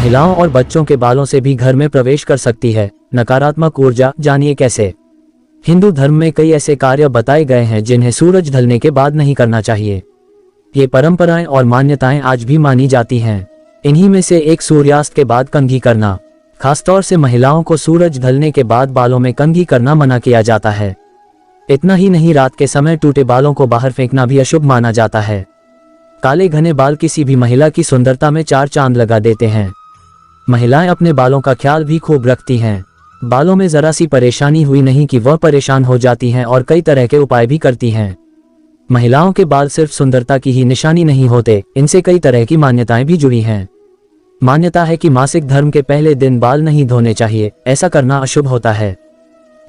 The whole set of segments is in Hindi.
महिलाओं और बच्चों के बालों से भी घर में प्रवेश कर सकती है नकारात्मक ऊर्जा। जानिए कैसे। हिंदू धर्म में कई ऐसे कार्य बताए गए हैं जिन्हें सूरज ढलने के बाद नहीं करना चाहिए। ये परंपराएं और मान्यताएं आज भी मानी जाती हैं। इन्हीं में से एक सूर्यास्त के बाद कंघी करना। खासतौर से महिलाओं को सूरज ढलने के बाद बालों में कंघी करना मना किया जाता है। इतना ही नहीं, रात के समय टूटे बालों को बाहर फेंकना भी अशुभ माना जाता है। काले घने बाल किसी भी महिला की सुंदरता में चार चांद लगा देते हैं। महिलाएं अपने बालों का ख्याल भी खूब रखती हैं। बालों में जरा सी परेशानी हुई नहीं कि वह परेशान हो जाती हैं और कई तरह के उपाय भी करती हैं। महिलाओं के बाल सिर्फ सुंदरता की ही निशानी नहीं होते, इनसे कई तरह की मान्यताएं भी जुड़ी हैं। मान्यता है कि मासिक धर्म के पहले दिन बाल नहीं धोने चाहिए, ऐसा करना अशुभ होता है।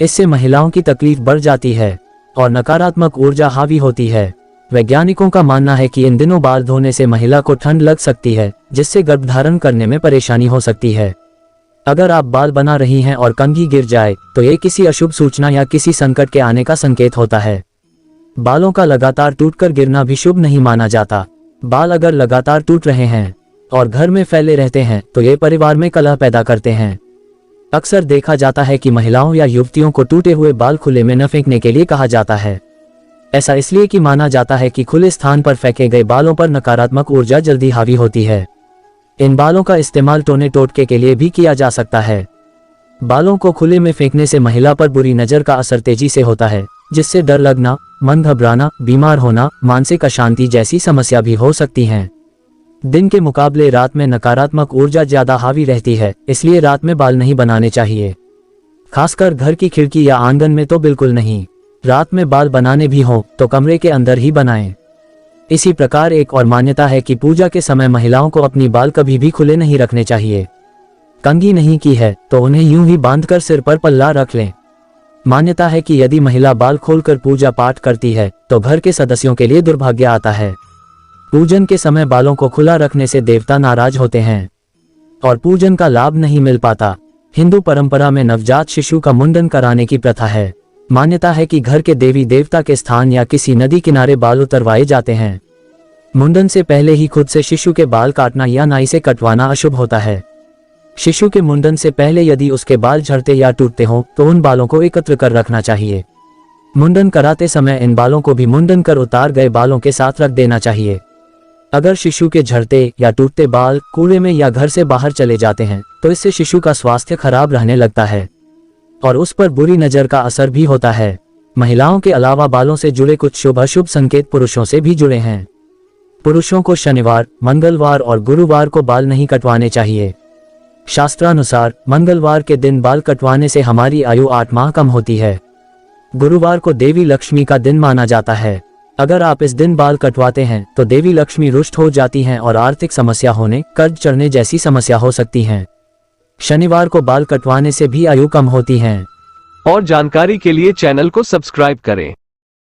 इससे महिलाओं की तकलीफ बढ़ जाती है और नकारात्मक ऊर्जा हावी होती है। वैज्ञानिकों का मानना है कि इन दिनों बाल धोने से महिला को ठंड लग सकती है, जिससे गर्भधारण करने में परेशानी हो सकती है। अगर आप बाल बना रही हैं और कंघी गिर जाए तो ये किसी अशुभ सूचना या किसी संकट के आने का संकेत होता है। बालों का लगातार टूटकर गिरना भी शुभ नहीं माना जाता। बाल अगर लगातार टूट रहे हैं और घर में फैले रहते हैं तो ये परिवार में कलह पैदा करते हैं। अक्सर देखा जाता है कि महिलाओं या युवतियों को टूटे हुए बाल खुले में न फेंकने के लिए कहा जाता है। ऐसा इसलिए कि माना जाता है कि खुले स्थान पर फेंके गए बालों पर नकारात्मक ऊर्जा जल्दी हावी होती है। इन बालों का इस्तेमाल टोने टोटके के लिए भी किया जा सकता है। बालों को खुले में फेंकने से महिला पर बुरी नजर का असर तेजी से होता है, जिससे डर लगना, मन घबराना, बीमार होना, मानसिक अशांति जैसी समस्या भी हो सकती हैं। दिन के मुकाबले रात में नकारात्मक ऊर्जा ज्यादा हावी रहती है, इसलिए रात में बाल नहीं बनाने चाहिए। खासकर घर की खिड़की या आंगन में तो बिल्कुल नहीं। रात में बाल बनाने भी हो तो कमरे के अंदर ही बनाएं। इसी प्रकार एक और मान्यता है कि पूजा के समय महिलाओं को अपनी बाल कभी भी खुले नहीं रखने चाहिए। कंघी नहीं की है तो उन्हें यूं ही बांधकर सिर पर पल्ला रख लें। मान्यता है कि यदि महिला बाल खोलकर पूजा पाठ करती है तो घर के सदस्यों के लिए दुर्भाग्य आता है। पूजन के समय बालों को खुला रखने से देवता नाराज होते हैं और पूजन का लाभ नहीं मिल पाता। हिंदू परंपरा में नवजात शिशु का मुंडन कराने की प्रथा है। मान्यता है कि घर के देवी देवता के स्थान या किसी नदी किनारे बाल उतरवाए जाते हैं। मुंडन से पहले ही खुद से शिशु के बाल काटना या नाई से कटवाना अशुभ होता है। शिशु के मुंडन से पहले यदि उसके बाल झड़ते या टूटते हों तो उन बालों को एकत्र कर रखना चाहिए। मुंडन कराते समय इन बालों को भी मुंडन कर उतार गए बालों के साथ रख देना चाहिए। अगर शिशु के झड़ते या टूटते बाल कूड़े में या घर से बाहर चले जाते हैं तो इससे शिशु का स्वास्थ्य खराब रहने लगता है और उस पर बुरी नजर का असर भी होता है। महिलाओं के अलावा बालों से जुड़े कुछ शुभ अशुभ संकेत पुरुषों से भी जुड़े हैं। पुरुषों को शनिवार, मंगलवार और गुरुवार को बाल नहीं कटवाने चाहिए। शास्त्रानुसार मंगलवार के दिन बाल कटवाने से हमारी आयु 8 माह कम होती है। गुरुवार को देवी लक्ष्मी का दिन माना जाता है। अगर आप इस दिन बाल कटवाते हैं तो देवी लक्ष्मी रुष्ट हो जाती हैं और आर्थिक समस्या होने, कर्ज चढ़ने जैसी समस्या हो सकती हैं। शनिवार को बाल कटवाने से भी आयु कम होती है। और जानकारी के लिए चैनल को सब्सक्राइब करें।